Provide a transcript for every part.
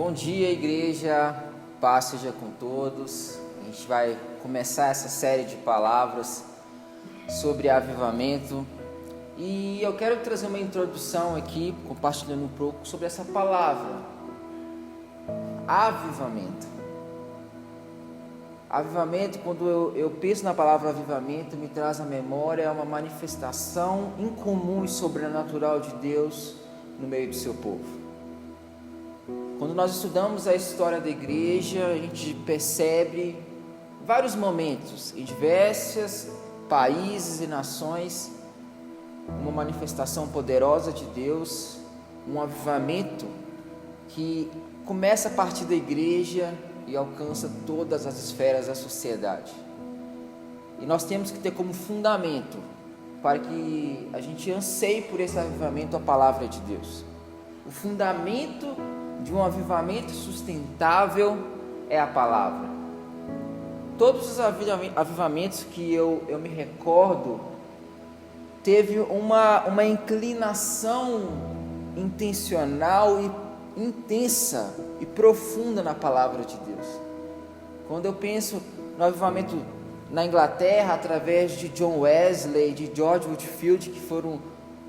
Bom dia, igreja, paz seja com todos. A gente vai começar essa série de palavras sobre avivamento e eu quero trazer uma introdução aqui, compartilhando um pouco sobre essa palavra, avivamento. Avivamento, quando eu penso na palavra avivamento, me traz à memória uma manifestação incomum e sobrenatural de Deus no meio do seu povo. Quando nós estudamos a história da igreja, a gente percebe vários momentos em diversos países e nações, uma manifestação poderosa de Deus, um avivamento que começa a partir da igreja e alcança todas as esferas da sociedade. E nós temos que ter como fundamento, para que a gente anseie por esse avivamento, a palavra de Deus. O fundamento de um avivamento sustentável é a palavra. Todos os avivamentos que eu me recordo, teve uma inclinação intencional e intensa e profunda na palavra de Deus. Quando eu penso no avivamento na Inglaterra, através de John Wesley, de George Whitefield, que foram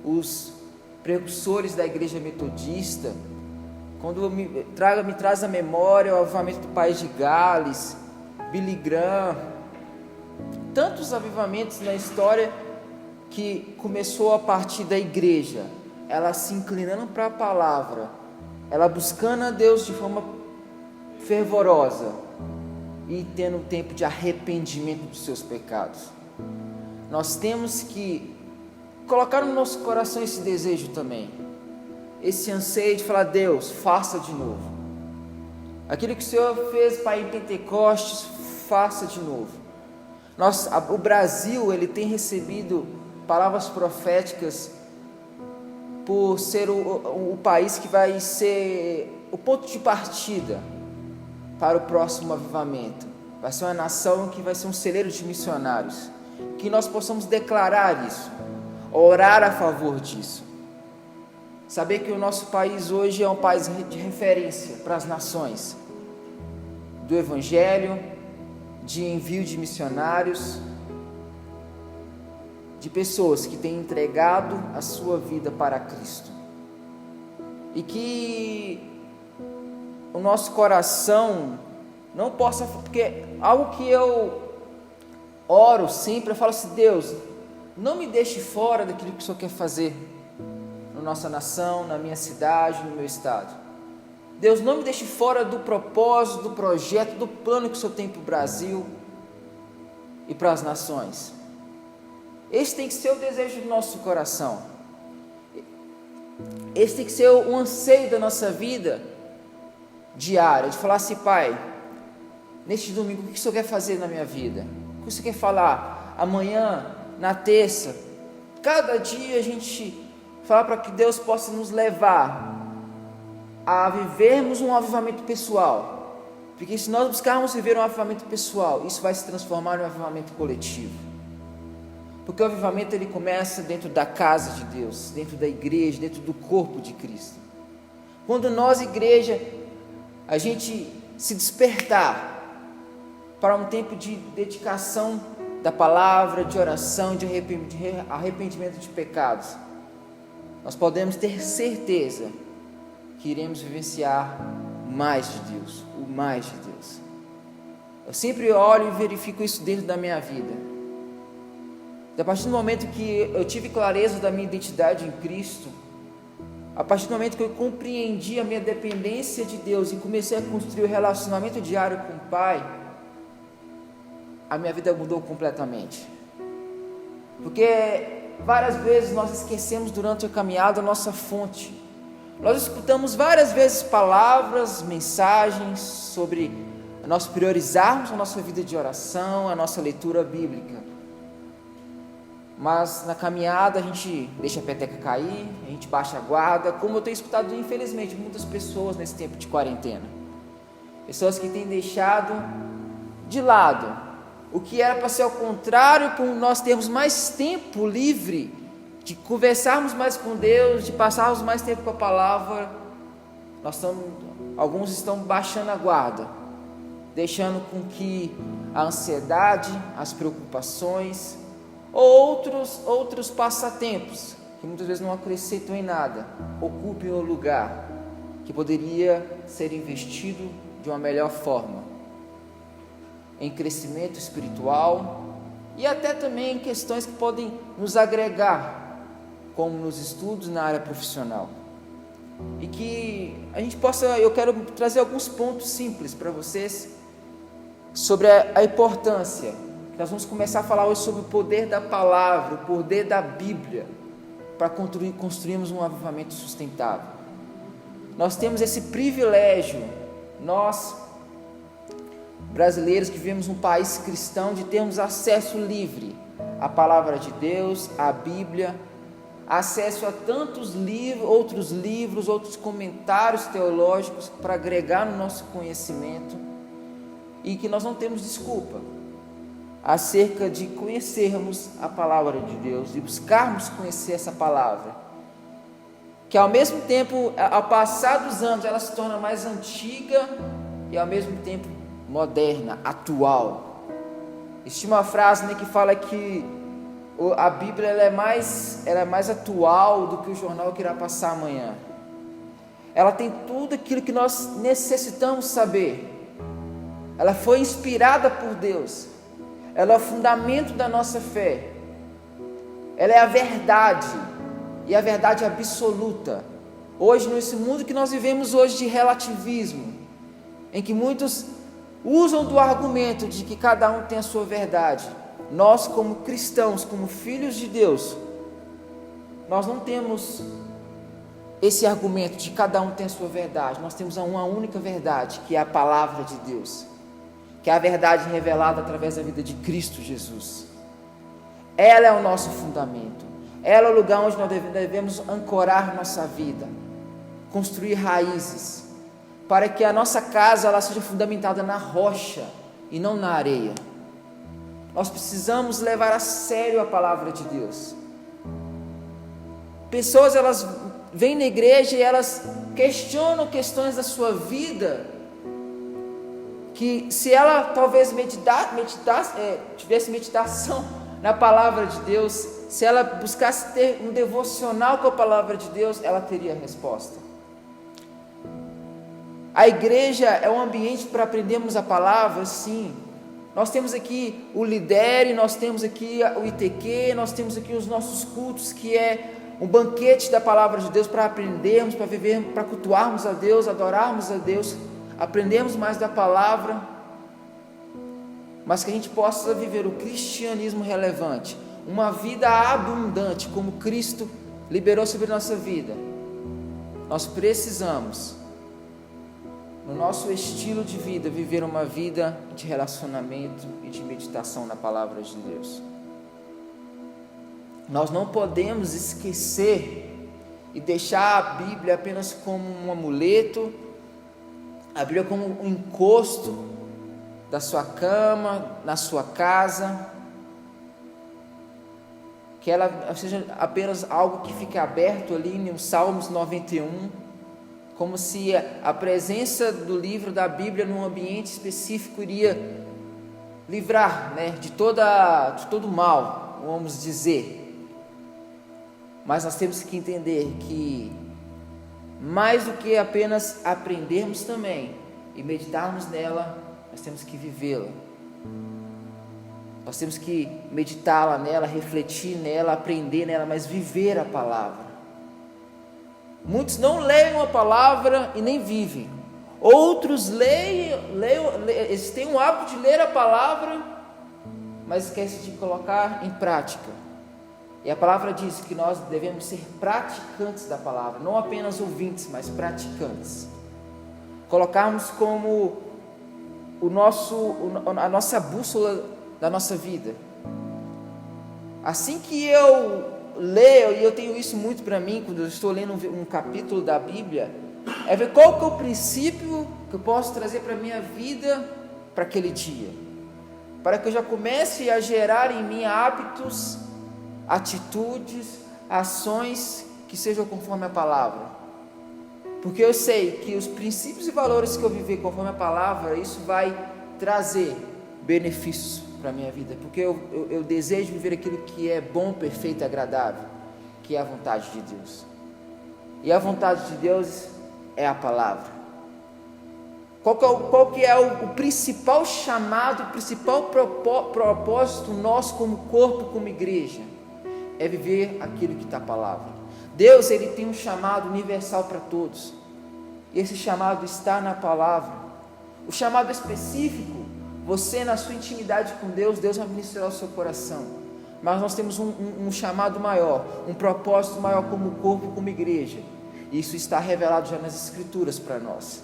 os precursores da igreja metodista, quando me traz à memória o avivamento do país de Gales, Billy Graham, tantos avivamentos na história que começou a partir da igreja, ela se inclinando para a palavra, ela buscando a Deus de forma fervorosa e tendo um tempo de arrependimento dos seus pecados. Nós temos que colocar no nosso coração esse desejo também, esse anseio de falar: Deus, faça de novo. Aquilo que o Senhor fez para ir em Pentecostes, faça de novo. O Brasil, ele tem recebido palavras proféticas por ser o país que vai ser o ponto de partida para o próximo avivamento. Vai ser uma nação que vai ser um celeiro de missionários. Que nós possamos declarar isso, orar a favor disso. Saber que o nosso país hoje é um país de referência para as nações, do evangelho, de envio de missionários, de pessoas que têm entregado a sua vida para Cristo. E que o nosso coração não possa, porque algo que eu oro sempre, eu falo assim: Deus, não me deixe fora daquilo que o Senhor quer fazer na nossa nação, na minha cidade, no meu estado. Deus, não me deixe fora do propósito, do projeto, do plano que o Senhor tem para o Brasil e para as nações. Esse tem que ser o desejo do nosso coração. Esse tem que ser o anseio da nossa vida diária, de falar assim: Pai, neste domingo, o que o Senhor quer fazer na minha vida? O que o Senhor quer falar amanhã, na terça? Cada dia a gente fala para que Deus possa nos levar a vivermos um avivamento pessoal, porque se nós buscarmos viver um avivamento pessoal, isso vai se transformar em um avivamento coletivo, porque o avivamento ele começa dentro da casa de Deus, dentro da igreja, dentro do corpo de Cristo. Quando nós, igreja, a gente se despertar para um tempo de dedicação da palavra, de oração, de arrependimento de pecados, nós podemos ter certeza que iremos vivenciar mais de Deus, o mais de Deus. Eu sempre olho e verifico isso dentro da minha vida. A partir do momento que eu tive clareza da minha identidade em Cristo, a partir do momento que eu compreendi a minha dependência de Deus e comecei a construir o relacionamento diário com o Pai, a minha vida mudou completamente. Porque várias vezes nós esquecemos durante a caminhada a nossa fonte. Nós escutamos várias vezes palavras, mensagens sobre nós priorizarmos a nossa vida de oração, a nossa leitura bíblica. Mas na caminhada a gente deixa a peteca cair, a gente baixa a guarda, como eu tenho escutado infelizmente muitas pessoas nesse tempo de quarentena. Pessoas que têm deixado de lado o que era para ser ao contrário, por nós termos mais tempo livre, de conversarmos mais com Deus, de passarmos mais tempo com a palavra, alguns estão baixando a guarda, deixando com que a ansiedade, as preocupações, ou outros passatempos, que muitas vezes não acrescentam em nada, ocupem o lugar que poderia ser investido de uma melhor forma, em crescimento espiritual e até também em questões que podem nos agregar, como nos estudos na área profissional. E que a gente eu quero trazer alguns pontos simples para vocês sobre a importância. Nós vamos começar a falar hoje sobre o poder da palavra, o poder da Bíblia, para construirmos um avivamento sustentável. Nós temos esse privilégio, nós brasileiros que vivemos num país cristão, de termos acesso livre à palavra de Deus, à Bíblia, acesso a tantos livros, outros comentários teológicos para agregar no nosso conhecimento, e que nós não temos desculpa acerca de conhecermos a palavra de Deus, de buscarmos conhecer essa palavra, que ao mesmo tempo, ao passar dos anos, ela se torna mais antiga e ao mesmo tempo moderna, atual. Existe uma frase, né, que fala que a Bíblia ela é mais atual do que o jornal que irá passar amanhã. Ela tem tudo aquilo que nós necessitamos saber. Ela foi inspirada por Deus. Ela é o fundamento da nossa fé. Ela é a verdade, e a verdade absoluta. Hoje, nesse mundo que nós vivemos hoje de relativismo, em que muitos usam do argumento de que cada um tem a sua verdade, nós, como cristãos, como filhos de Deus, nós não temos esse argumento de cada um tem a sua verdade. Nós temos uma única verdade, que é a palavra de Deus, que é a verdade revelada através da vida de Cristo Jesus. Ela é o nosso fundamento, ela é o lugar onde nós devemos ancorar nossa vida, construir raízes, para que a nossa casa ela seja fundamentada na rocha e não na areia. Nós precisamos levar a sério a palavra de Deus. Pessoas elas vêm na igreja e elas questionam questões da sua vida, que se ela talvez tivesse meditação na palavra de Deus, se ela buscasse ter um devocional com a palavra de Deus, ela teria a resposta. A igreja é um ambiente para aprendermos a palavra, sim. Nós temos aqui o Lidere, nós temos aqui o ITQ, nós temos aqui os nossos cultos, que é um banquete da palavra de Deus para aprendermos, para vivermos, para cultuarmos a Deus, adorarmos a Deus, aprendermos mais da palavra, mas que a gente possa viver o cristianismo relevante, uma vida abundante, como Cristo liberou sobre a nossa vida. Nós precisamos, no nosso estilo de vida, viver uma vida de relacionamento e de meditação na palavra de Deus. Nós não podemos esquecer e deixar a Bíblia apenas como um amuleto, a Bíblia como um encosto da sua cama, na sua casa, que ela seja apenas algo que fique aberto ali no Salmos 91, como se a presença do livro da Bíblia num ambiente específico iria livrar, né, de todo mal, vamos dizer. Mas nós temos que entender que mais do que apenas aprendermos também e meditarmos nela, nós temos que vivê-la. Nós temos que meditá-la nela, refletir nela, aprender nela, mas viver a palavra. Muitos não leem a palavra e nem vivem. Outros eles têm o hábito de ler a palavra, mas esquecem de colocar em prática. E a palavra diz que nós devemos ser praticantes da palavra, não apenas ouvintes, mas praticantes. Colocarmos como a nossa bússola da nossa vida. Assim que eu leio, e eu tenho isso muito para mim, quando eu estou lendo um capítulo da Bíblia, é ver qual que é o princípio que eu posso trazer para a minha vida, para aquele dia, para que eu já comece a gerar em mim hábitos, atitudes, ações que sejam conforme a palavra. Porque eu sei que os princípios e valores que eu viver conforme a palavra, isso vai trazer benefícios para a minha vida. Porque eu desejo viver aquilo que é bom, perfeito e agradável, que é a vontade de Deus. E a vontade de Deus é a palavra. Qual que é o principal chamado, o principal propósito nosso como corpo, como igreja? É viver aquilo que está a palavra. Deus, Ele tem um chamado universal para todos. E esse chamado está na palavra. O chamado específico, você na sua intimidade com Deus, Deus vai ministrar o seu coração. Mas nós temos um chamado maior, um propósito maior como corpo, como igreja. E isso está revelado já nas Escrituras para nós.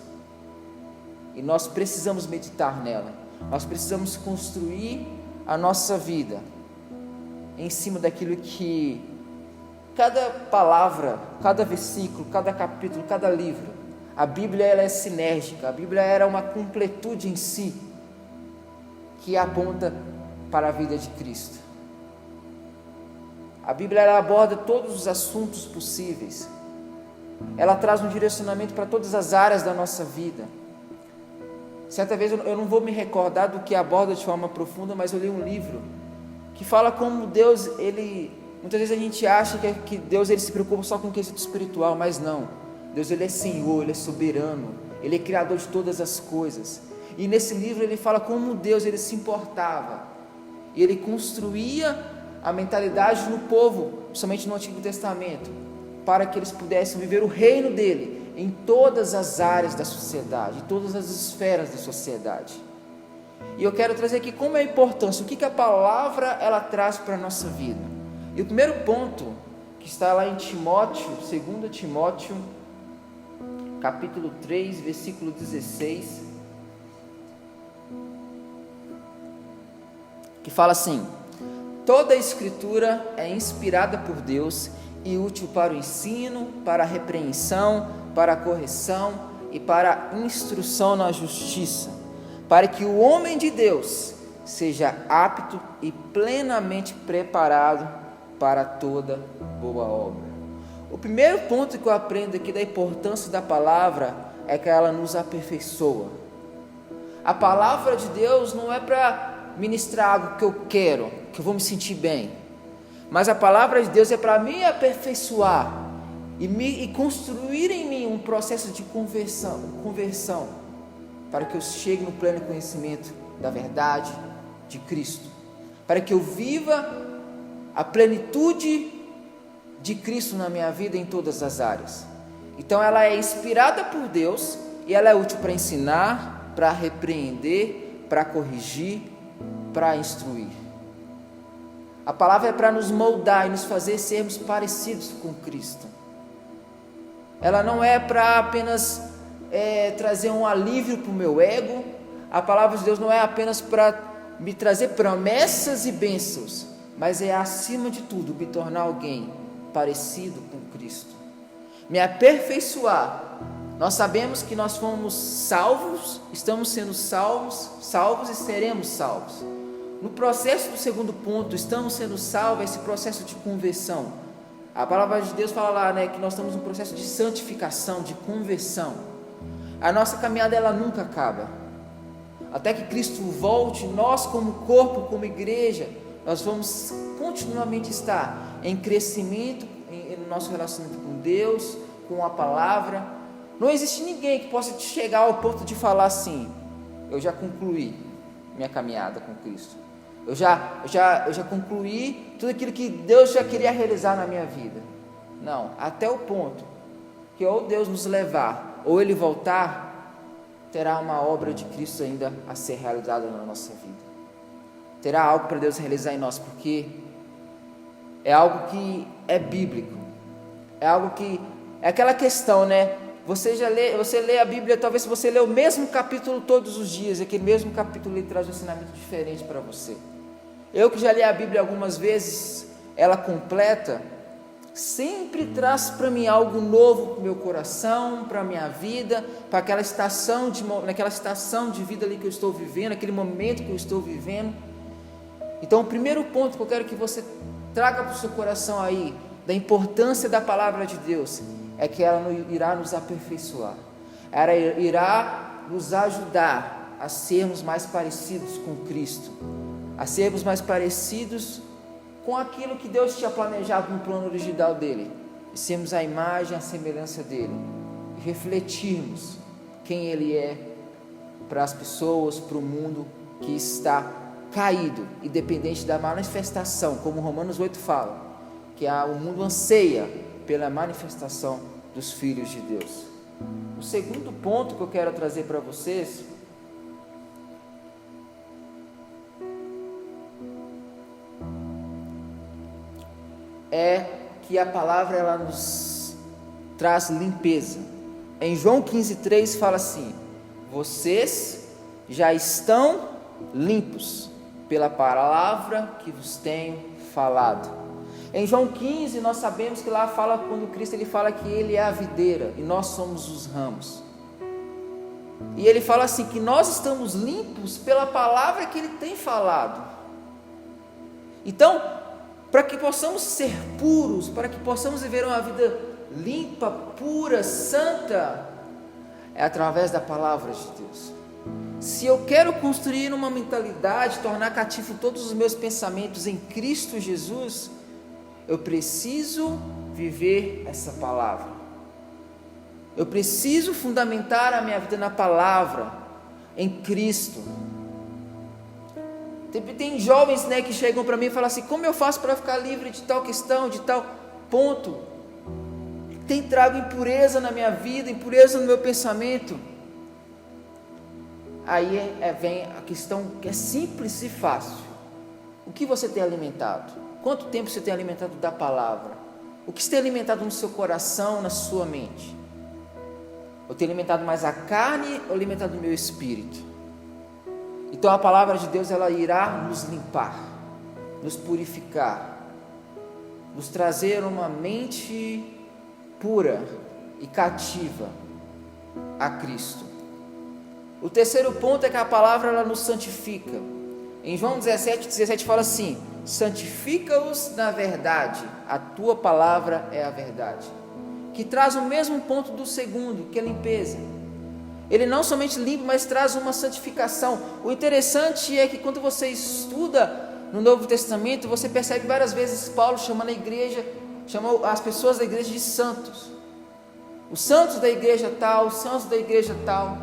E nós precisamos meditar nela. Nós precisamos construir a nossa vida em cima daquilo que cada palavra, cada versículo, cada capítulo, cada livro, a Bíblia ela é sinérgica, a Bíblia era uma completude em si, que aponta para a vida de Cristo. A Bíblia ela aborda todos os assuntos possíveis, ela traz um direcionamento para todas as áreas da nossa vida. Certa vez eu não vou me recordar do que aborda de forma profunda, mas eu li um livro que fala como Deus, muitas vezes a gente acha que Deus ele se preocupa só com o quesito espiritual, mas não. Deus ele é Senhor, Ele é soberano, Ele é Criador de todas as coisas. E nesse livro ele fala como Deus ele se importava. E Ele construía a mentalidade no povo, principalmente no Antigo Testamento, para que eles pudessem viver o reino dele em todas as áreas da sociedade, em todas as esferas da sociedade. E eu quero trazer aqui como é a importância, o que a palavra ela traz para a nossa vida. E o primeiro ponto, que está lá em Timóteo, 2 Timóteo, capítulo 3, versículo 16, que fala assim: toda a Escritura é inspirada por Deus e útil para o ensino, para a repreensão, para a correção e para a instrução na justiça, para que o homem de Deus seja apto e plenamente preparado para toda boa obra. O primeiro ponto que eu aprendo aqui da importância da palavra é que ela nos aperfeiçoa. A palavra de Deus não é para ministrar algo que eu quero, que eu vou me sentir bem, mas a palavra de Deus é para me aperfeiçoar e construir em mim um processo de conversão, para que eu chegue no pleno conhecimento da verdade de Cristo, para que eu viva a plenitude de Cristo na minha vida em todas as áreas. Então ela é inspirada por Deus e ela é útil para ensinar, para repreender, para corrigir, para instruir. A palavra é para nos moldar e nos fazer sermos parecidos com Cristo. Ela não é para apenas trazer um alívio para o meu ego. A palavra de Deus não é apenas para me trazer promessas e bênçãos, mas é acima de tudo me tornar alguém parecido com Cristo, me aperfeiçoar. Nós sabemos que nós fomos salvos, estamos sendo salvos e seremos salvos. No processo do segundo ponto, estamos sendo salvos, esse processo de conversão. A palavra de Deus fala lá, que nós estamos num processo de santificação, de conversão. A nossa caminhada ela nunca acaba. Até que Cristo volte, nós como corpo, como igreja, nós vamos continuamente estar em crescimento no nosso relacionamento com Deus, com a palavra. Não existe ninguém que possa chegar ao ponto de falar assim: eu já concluí minha caminhada com Cristo, eu já concluí tudo aquilo que Deus já queria realizar na minha vida. Não, até o ponto que ou Deus nos levar ou Ele voltar, terá uma obra de Cristo ainda a ser realizada na nossa vida. Terá algo para Deus realizar em nós, porque é algo que é bíblico, é algo que é aquela questão, você lê a Bíblia, talvez se você lê o mesmo capítulo todos os dias, aquele mesmo capítulo ele traz um ensinamento diferente para você. Eu que já li a Bíblia algumas vezes, ela completa, sempre traz para mim algo novo para o meu coração, para a minha vida, para naquela estação de vida ali que eu estou vivendo, aquele momento que eu estou vivendo. Então o primeiro ponto que eu quero que você traga para o seu coração aí, da importância da palavra de Deus, é que ela irá nos aperfeiçoar, ela irá nos ajudar a sermos mais parecidos com Cristo, a sermos mais parecidos com aquilo que Deus tinha planejado no plano original dele, e sermos a imagem, a semelhança dele, e refletirmos quem ele é para as pessoas, para o mundo que está caído e dependente da manifestação, como Romanos 8 fala, que o mundo anseia pela manifestação dos filhos de Deus. O segundo ponto que eu quero trazer para vocês é que a palavra ela nos traz limpeza. Em João 15,3 fala assim: vocês já estão limpos pela palavra que vos tenho falado. Em João 15 nós sabemos que lá fala, quando Cristo ele fala que ele é a videira e nós somos os ramos, e ele fala assim que nós estamos limpos pela palavra que ele tem falado. Então, para que possamos ser puros, para que possamos viver uma vida limpa, pura, santa, é através da palavra de Deus. Se eu quero construir uma mentalidade, tornar cativo todos os meus pensamentos em Cristo Jesus, eu preciso viver essa palavra. Eu preciso fundamentar a minha vida na palavra, em Cristo. Tem jovens, que chegam para mim e falam assim: como eu faço para ficar livre de tal questão, de tal ponto? Tem trago impureza na minha vida, impureza no meu pensamento. Aí vem a questão que é simples e fácil. O que você tem alimentado? Quanto tempo você tem alimentado da palavra? O que você tem alimentado no seu coração, na sua mente? Eu tenho alimentado mais a carne ou alimentado o meu espírito? Então a palavra de Deus ela irá nos limpar, nos purificar, nos trazer uma mente pura e cativa a Cristo. O terceiro ponto é que a palavra ela nos santifica. Em João 17 fala assim: santifica-os na verdade, a tua palavra é a verdade, que traz o mesmo ponto do segundo, que é a limpeza. Ele não somente limpa, mas traz uma santificação. O interessante é que quando você estuda no Novo Testamento, você percebe várias vezes Paulo chamando a igreja, chamou as pessoas da igreja de santos. Os santos da igreja tal, os santos da igreja tal.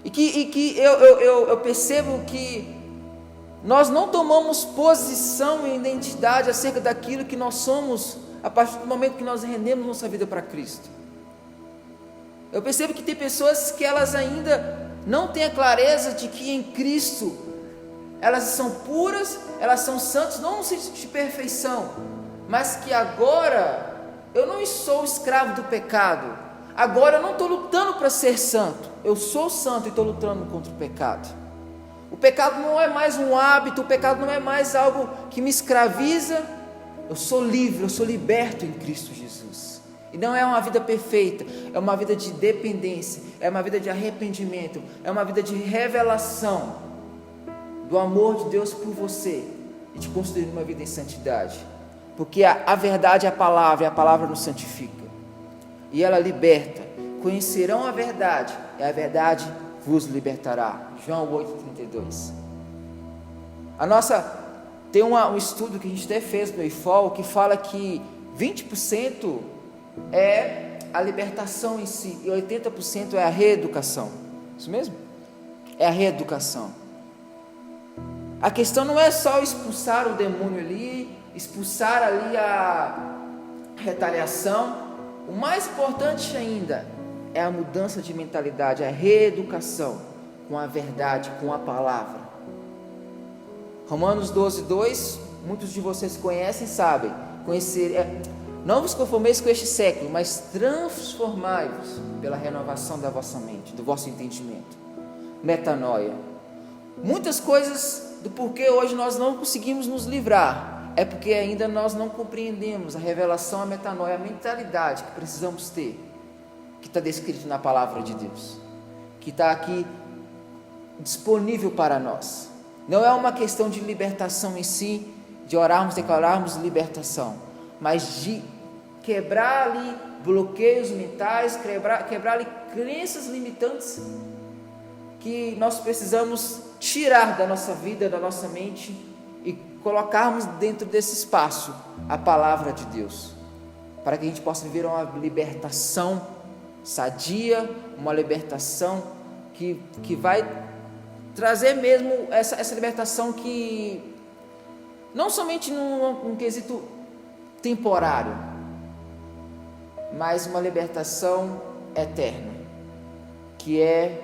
E que eu percebo que nós não tomamos posição e identidade acerca daquilo que nós somos a partir do momento que nós rendemos nossa vida para Cristo. Eu percebo que tem pessoas que elas ainda não têm a clareza de que em Cristo elas são puras, elas são santas, não no sentido de perfeição, mas que agora eu não sou escravo do pecado. Agora eu não estou lutando para ser santo, eu sou santo e estou lutando contra o pecado. O pecado não é mais um hábito, o pecado não é mais algo que me escraviza. Eu sou livre, eu sou liberto em Cristo Jesus. E não é uma vida perfeita, é uma vida de dependência, é uma vida de arrependimento, é uma vida de revelação do amor de Deus por você e de construir uma vida em santidade. Porque a verdade é a palavra, e a palavra nos santifica. E ela liberta. Conhecerão a verdade, e a verdade vos libertará. João 8,32. Tem um estudo que a gente até fez no IFOL, que fala que 20% é a libertação em si, e 80% é a reeducação. Isso mesmo? É a reeducação. A questão não é só expulsar o demônio ali, expulsar ali a retaliação. O mais importante ainda é a mudança de mentalidade, a reeducação com a verdade, com a palavra. Romanos 12:2, muitos de vocês conhecem, sabem. Não vos conformeis com este século, mas transformai-vos pela renovação da vossa mente, do vosso entendimento. Metanoia. Muitas coisas do porquê hoje nós não conseguimos nos livrar é porque ainda nós não compreendemos a revelação, a metanoia, a mentalidade que precisamos ter, que está descrito na palavra de Deus, que está aqui disponível para nós. Não é uma questão de libertação em si, de orarmos, declararmos libertação, mas de quebrar ali bloqueios mentais, quebrar ali crenças limitantes que nós precisamos tirar da nossa vida, da nossa mente e colocarmos dentro desse espaço a palavra de Deus, para que a gente possa viver uma libertação sadia, uma libertação que vai trazer mesmo essa libertação que não somente num quesito temporário, mas uma libertação eterna, que é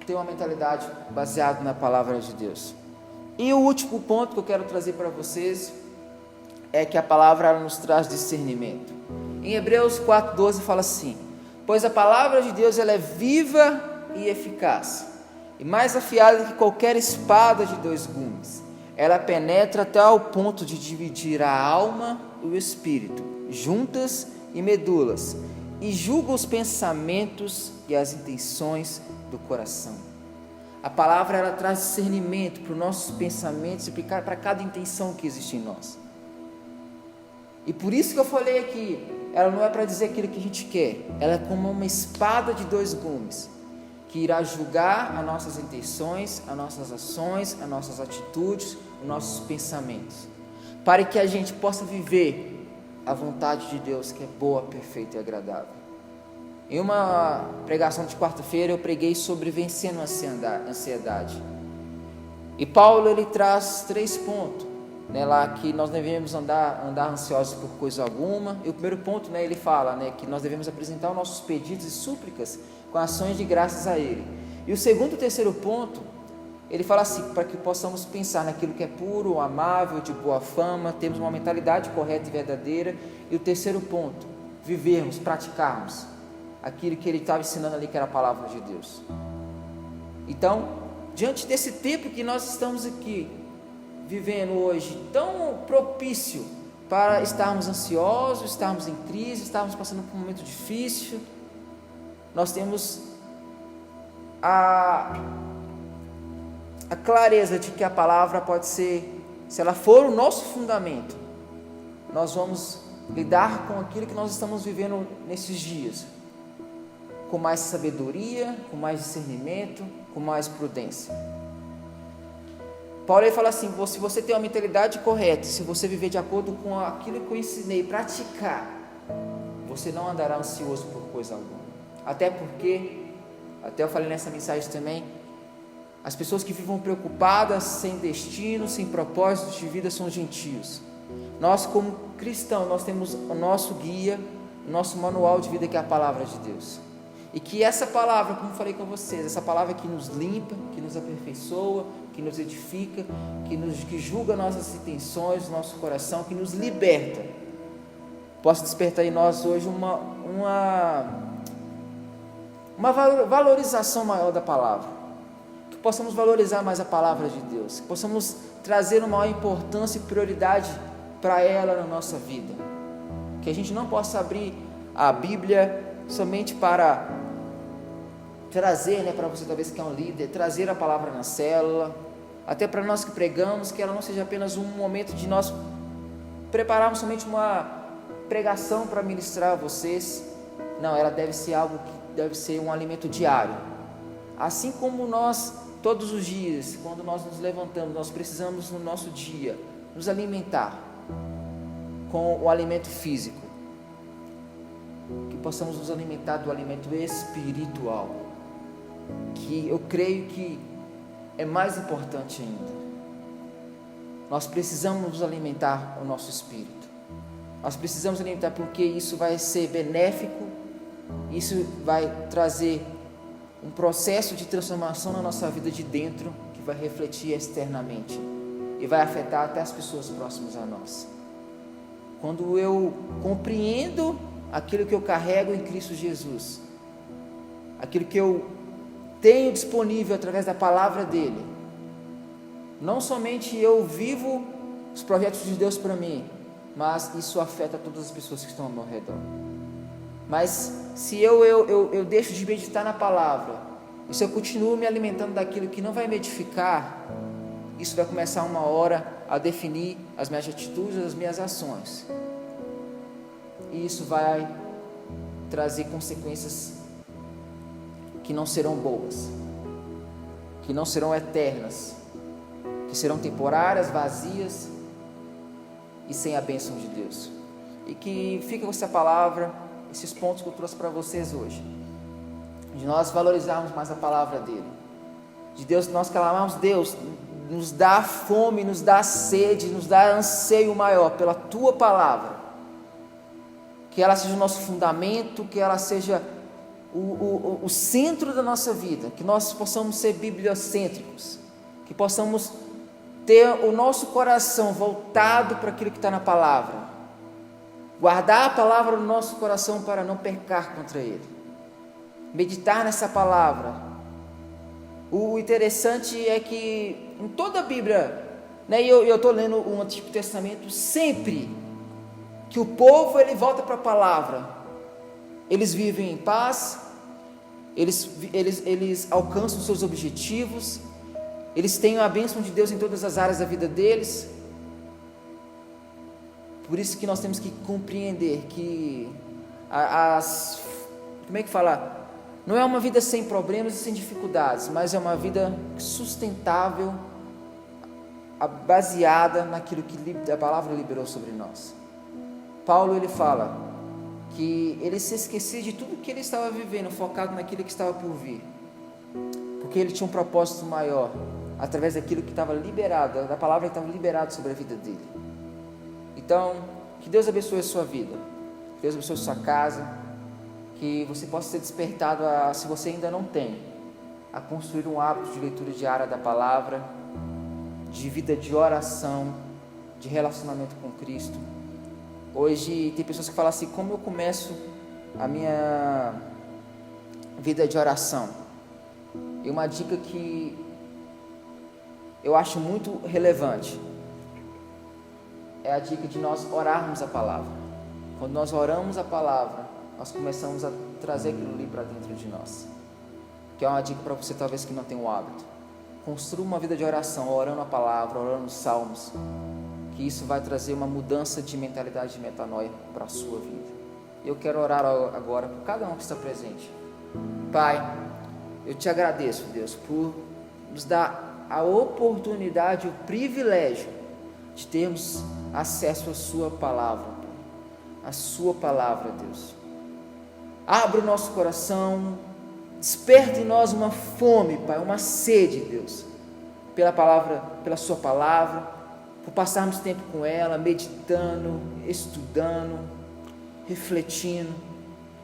ter uma mentalidade baseada na palavra de Deus. E o último ponto que eu quero trazer para vocês é que a palavra ela nos traz discernimento. Em Hebreus 4:12 fala assim: pois a palavra de Deus ela é viva e eficaz, e mais afiada que qualquer espada de 2 gumes. Ela penetra até ao ponto de dividir a alma e o espírito, juntas e medulas, e julga os pensamentos e as intenções do coração. A palavra ela traz discernimento para os nossos pensamentos e para cada intenção que existe em nós. E por isso que eu falei aqui, ela não é para dizer aquilo que a gente quer, ela é como uma espada de 2 gumes, que irá julgar as nossas intenções, as nossas ações, as nossas atitudes, os nossos pensamentos, para que a gente possa viver a vontade de Deus, que é boa, perfeita e agradável. Em uma pregação de quarta-feira eu preguei sobre vencendo a ansiedade, e Paulo ele traz 3 pontos, né, lá que nós devemos andar ansiosos por coisa alguma. E o primeiro ponto, né, ele fala, né, que nós devemos apresentar os nossos pedidos e súplicas com ações de graças a Ele. E o segundo e terceiro ponto, ele fala assim, para que possamos pensar naquilo que é puro, amável, de boa fama, termos uma mentalidade correta e verdadeira. E o terceiro ponto, vivermos, praticarmos aquilo que ele estava ensinando ali, que era a palavra de Deus. Então, diante desse tempo que nós estamos aqui vivendo hoje, tão propício para estarmos ansiosos, estarmos em crise, estarmos passando por um momento difícil, nós temos a clareza de que a palavra pode ser, se ela for o nosso fundamento, nós vamos lidar com aquilo que nós estamos vivendo nesses dias, com mais sabedoria, com mais discernimento, com mais prudência. Paulo ele fala assim: se você tem uma mentalidade correta, se você viver de acordo com aquilo que eu ensinei, praticar, você não andará ansioso por coisa alguma. Até porque, até eu falei nessa mensagem também, as pessoas que vivem preocupadas, sem destino, sem propósito de vida, são gentios. Nós como cristãos, nós temos o nosso guia, o nosso manual de vida, que é a palavra de Deus. E que essa palavra, como falei com vocês, essa palavra que nos limpa, que nos aperfeiçoa, que nos edifica, que julga nossas intenções, nosso coração, que nos liberta, possa despertar em nós hoje uma valorização maior da palavra, que possamos valorizar mais a palavra de Deus, que possamos trazer uma maior importância e prioridade para ela na nossa vida, que a gente não possa abrir a Bíblia somente para trazer, né, para você talvez que é um líder, trazer a palavra na célula, até para nós que pregamos, que ela não seja apenas um momento de nós prepararmos somente uma pregação para ministrar a vocês. Não, ela deve ser algo que deve ser um alimento diário, assim como nós todos os dias, quando nós nos levantamos, nós precisamos no nosso dia nos alimentar com o alimento físico, que possamos nos alimentar do alimento espiritual, que eu creio que é mais importante ainda. Nós precisamos nos alimentar o nosso espírito, nós precisamos alimentar, porque isso vai ser benéfico, isso vai trazer um processo de transformação na nossa vida de dentro, que vai refletir externamente e vai afetar até as pessoas próximas a nós. Quando eu compreendo aquilo que eu carrego em Cristo Jesus, aquilo que eu tenho disponível através da palavra dele, não somente eu vivo os projetos de Deus para mim, mas isso afeta todas as pessoas que estão ao meu redor. Mas se eu deixo de meditar na palavra, e se eu continuo me alimentando daquilo que não vai me edificar, isso vai começar uma hora a definir as minhas atitudes, as minhas ações. e isso vai trazer consequências que não serão boas, que não serão eternas, que serão temporárias, vazias e sem a bênção de Deus. E que fica com essa palavra, esses pontos que eu trouxe para vocês hoje, de nós valorizarmos mais a palavra dele, de Deus, nós clamarmos: Deus, nos dá fome, nos dá sede, nos dá anseio maior pela tua palavra, que ela seja o nosso fundamento, que ela seja o centro da nossa vida, que nós possamos ser bibliocêntricos, que possamos ter o nosso coração voltado para aquilo que está na palavra, guardar a palavra no nosso coração para não pecar contra ele, meditar nessa palavra. O interessante é que em toda a Bíblia, né, eu estou lendo o Antigo Testamento, sempre que o povo ele volta para a palavra, eles vivem em paz, eles alcançam seus objetivos, eles têm a bênção de Deus em todas as áreas da vida deles. Por isso que nós temos que compreender que como é que fala? Não é uma vida sem problemas e sem dificuldades, mas é uma vida sustentável, baseada naquilo que a palavra liberou sobre nós. Paulo ele fala que ele se esquecia de tudo que ele estava vivendo, focado naquilo que estava por vir, porque ele tinha um propósito maior, através daquilo que estava liberado, da palavra que estava liberada sobre a vida dele. Então, que Deus abençoe a sua vida, que Deus abençoe a sua casa, que você possa ser despertado, se você ainda não tem, a construir um hábito de leitura diária da palavra, de vida de oração, de relacionamento com Cristo. Hoje tem pessoas que falam assim: como eu começo a minha vida de oração? E uma dica que eu acho muito relevante é a dica de nós orarmos a palavra. Quando nós oramos a palavra, nós começamos a trazer aquilo ali para dentro de nós, que é uma dica para você talvez que não tem o hábito. Construa uma vida de oração, orando a palavra, orando os salmos, que isso vai trazer uma mudança de mentalidade, de metanoia para a sua vida. Eu quero orar agora por cada um que está presente. Pai, eu te agradeço, Deus, por nos dar a oportunidade, o privilégio de termos acesso à sua palavra, Pai. A sua palavra, Deus. Abra o nosso coração, desperta em nós uma fome, Pai, uma sede, Deus, pela palavra, pela sua palavra, por passarmos tempo com ela, meditando, estudando, refletindo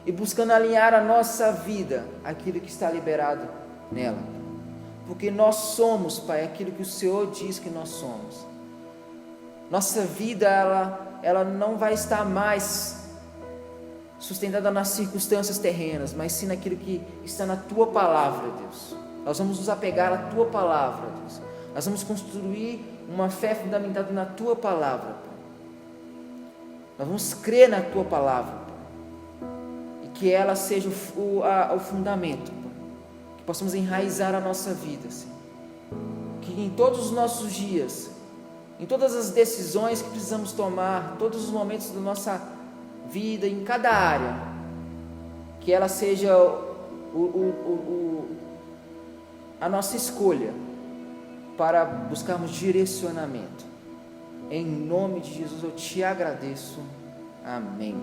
e buscando alinhar a nossa vida àquilo que está liberado nela, porque nós somos, Pai, aquilo que o Senhor diz que nós somos. Nossa vida, ela não vai estar mais sustentada nas circunstâncias terrenas, mas sim naquilo que está na Tua Palavra, Deus. Nós vamos nos apegar à Tua Palavra, Deus. Nós vamos construir uma fé fundamentada na Tua Palavra, Pai. Nós vamos crer na Tua Palavra, Pai. E que ela seja o fundamento, Pai. Que possamos enraizar a nossa vida, Senhor. Que em todos os nossos dias, em todas as decisões que precisamos tomar, todos os momentos da nossa vida, em cada área, que ela seja a nossa escolha para buscarmos direcionamento. Em nome de Jesus eu te agradeço. Amém.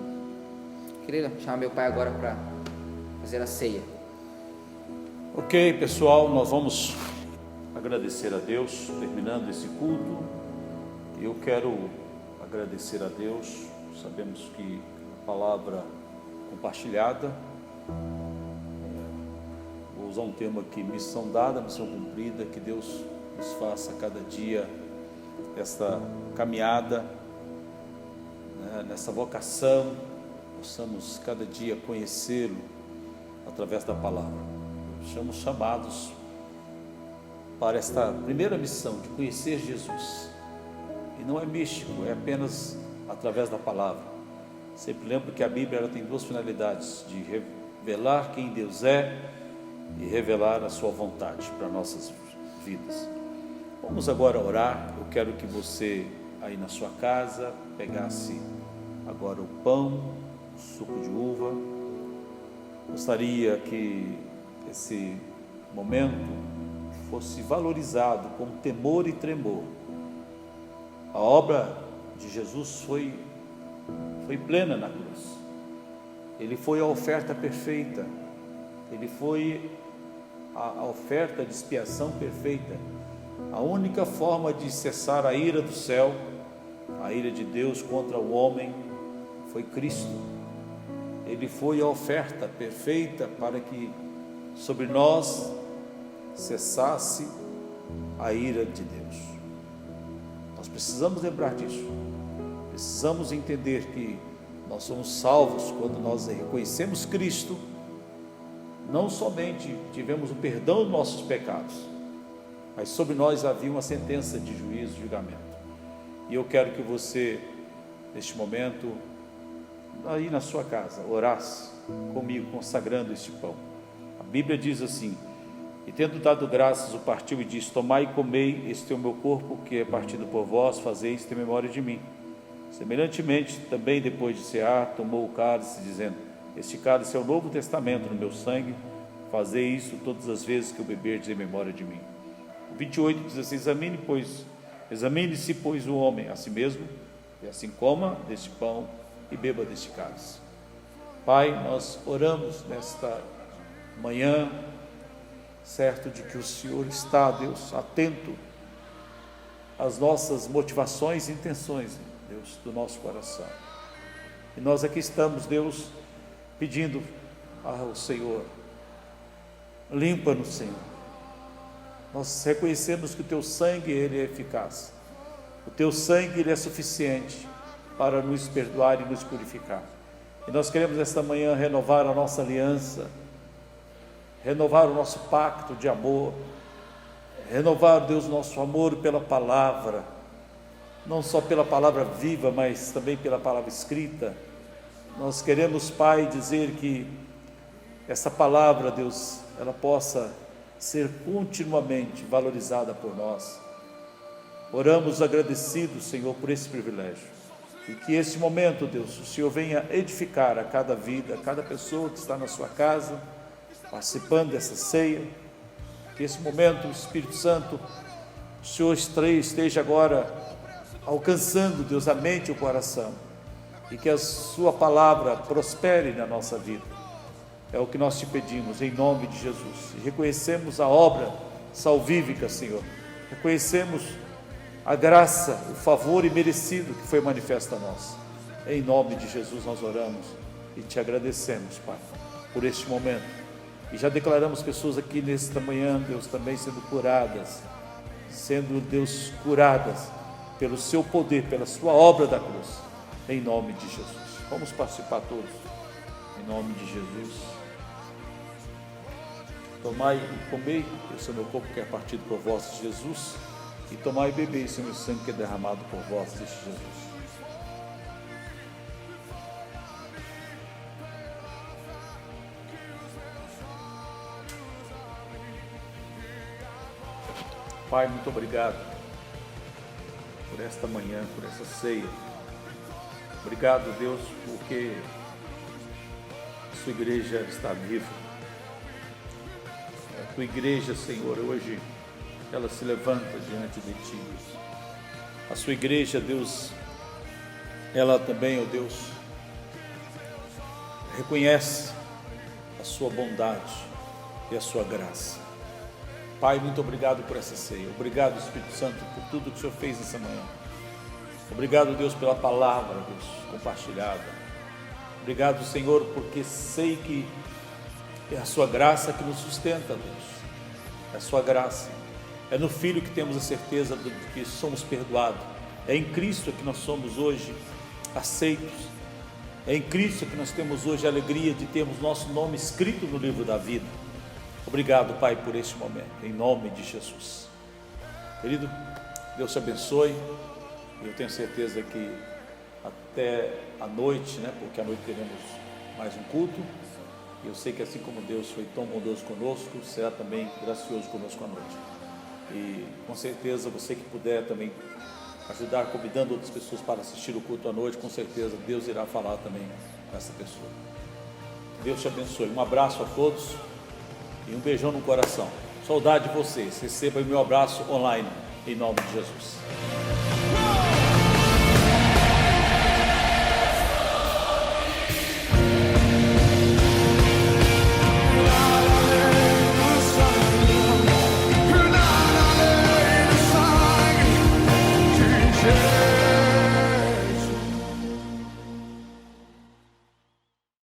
Queria chamar meu pai agora para fazer a ceia. Ok, pessoal, nós vamos agradecer a Deus, terminando esse culto. Eu quero agradecer a Deus. Sabemos que a palavra compartilhada, vou usar um termo aqui, missão dada, missão cumprida, que Deus nos faça cada dia esta caminhada, né, nessa vocação, possamos cada dia conhecê-lo através da palavra. Somos chamados para esta primeira missão de conhecer Jesus, e não é místico, é apenas através da palavra. Sempre lembro que a Bíblia ela tem duas finalidades: de revelar quem Deus é e revelar a sua vontade para nossas vidas. Vamos agora orar. Eu quero que você aí na sua casa pegasse agora o pão suco de uva. Gostaria que esse momento fosse valorizado com temor e tremor. A obra de Jesus foi plena na cruz. Ele foi a oferta perfeita. Ele foi a oferta de expiação perfeita. A única forma de cessar a ira do céu, a ira de Deus contra o homem, foi Cristo. Ele foi a oferta perfeita para que sobre nós cessasse a ira de Deus. Nós precisamos lembrar disso. Precisamos entender que nós somos salvos quando nós reconhecemos Cristo. Não somente tivemos o perdão dos nossos pecados, mas sobre nós havia uma sentença de juízo e julgamento. E eu quero que você, neste momento, aí na sua casa, orasse comigo, consagrando este pão. A Bíblia diz assim: e tendo dado graças, o partiu e disse: tomai e comei, este é o meu corpo, que é partido por vós, fazei isto em memória de mim. Semelhantemente, também depois de cear, tomou o cálice, dizendo: este cálice é o novo testamento no meu sangue, fazei isso todas as vezes que o beberdes em memória de mim. O 28 diz assim: examine-se, pois, o homem a si mesmo, e assim coma deste pão e beba deste cálice. Pai, nós oramos nesta manhã, certo de que o Senhor está, Deus, atento às nossas motivações e intenções, Deus, do nosso coração. E nós aqui estamos, Deus, pedindo ao Senhor: limpa-nos, Senhor. Nós reconhecemos que o Teu sangue, Ele é eficaz. O Teu sangue, Ele é suficiente para nos perdoar e nos purificar. E nós queremos esta manhã renovar a nossa aliança, renovar o nosso pacto de amor, renovar, Deus, nosso amor pela palavra, não só pela palavra viva, mas também pela palavra escrita. Nós queremos, Pai, dizer que essa palavra, Deus, ela possa ser continuamente valorizada por nós. Oramos agradecidos, Senhor, por esse privilégio, e que esse momento, Deus, o Senhor venha edificar a cada vida, a cada pessoa que está na sua casa, participando dessa ceia. Que esse momento, o Espírito Santo, o Senhor esteja agora alcançando, Deus, a mente e o coração, e que a sua palavra prospere na nossa vida. É o que nós te pedimos, em nome de Jesus. E reconhecemos a obra salvífica, Senhor. Reconhecemos a graça, o favor imerecido que foi manifesto a nós. Em nome de Jesus nós oramos e te agradecemos, Pai, por este momento. E já declaramos pessoas aqui nesta manhã, Deus, também sendo curadas, Deus, curadas pelo seu poder, pela sua obra da cruz, em nome de Jesus. Vamos participar todos, em nome de Jesus. Tomai e comei, esse é o meu corpo que é partido por vós, de Jesus, e tomai e bebei, esse é o meu sangue que é derramado por vós, de Jesus. Pai, muito obrigado por esta manhã, por essa ceia. Obrigado, Deus, porque a sua igreja está viva. A tua igreja, Senhor, hoje ela se levanta diante de ti. A sua igreja, Deus, ela também, ó Deus, reconhece a sua bondade e a sua graça. Pai, muito obrigado por essa ceia. Obrigado, Espírito Santo, por tudo que o Senhor fez nessa manhã. Obrigado, Deus, pela palavra, Deus, compartilhada. Obrigado, Senhor, porque sei que é a sua graça que nos sustenta, Deus. É a sua graça. É no Filho que temos a certeza de que somos perdoados. É em Cristo que nós somos hoje aceitos. É em Cristo que nós temos hoje a alegria de termos nosso nome escrito no livro da vida. Obrigado, Pai, por este momento, em nome de Jesus. Querido, Deus te abençoe. Eu tenho certeza que até a noite, porque à noite teremos mais um culto. E eu sei que assim como Deus foi tão bondoso conosco, será também gracioso conosco à noite. E com certeza você que puder também ajudar convidando outras pessoas para assistir o culto à noite, com certeza Deus irá falar também com essa pessoa. Deus te abençoe. Um abraço a todos e um beijão no coração. Saudade de vocês. Receba o meu abraço online, em nome de Jesus.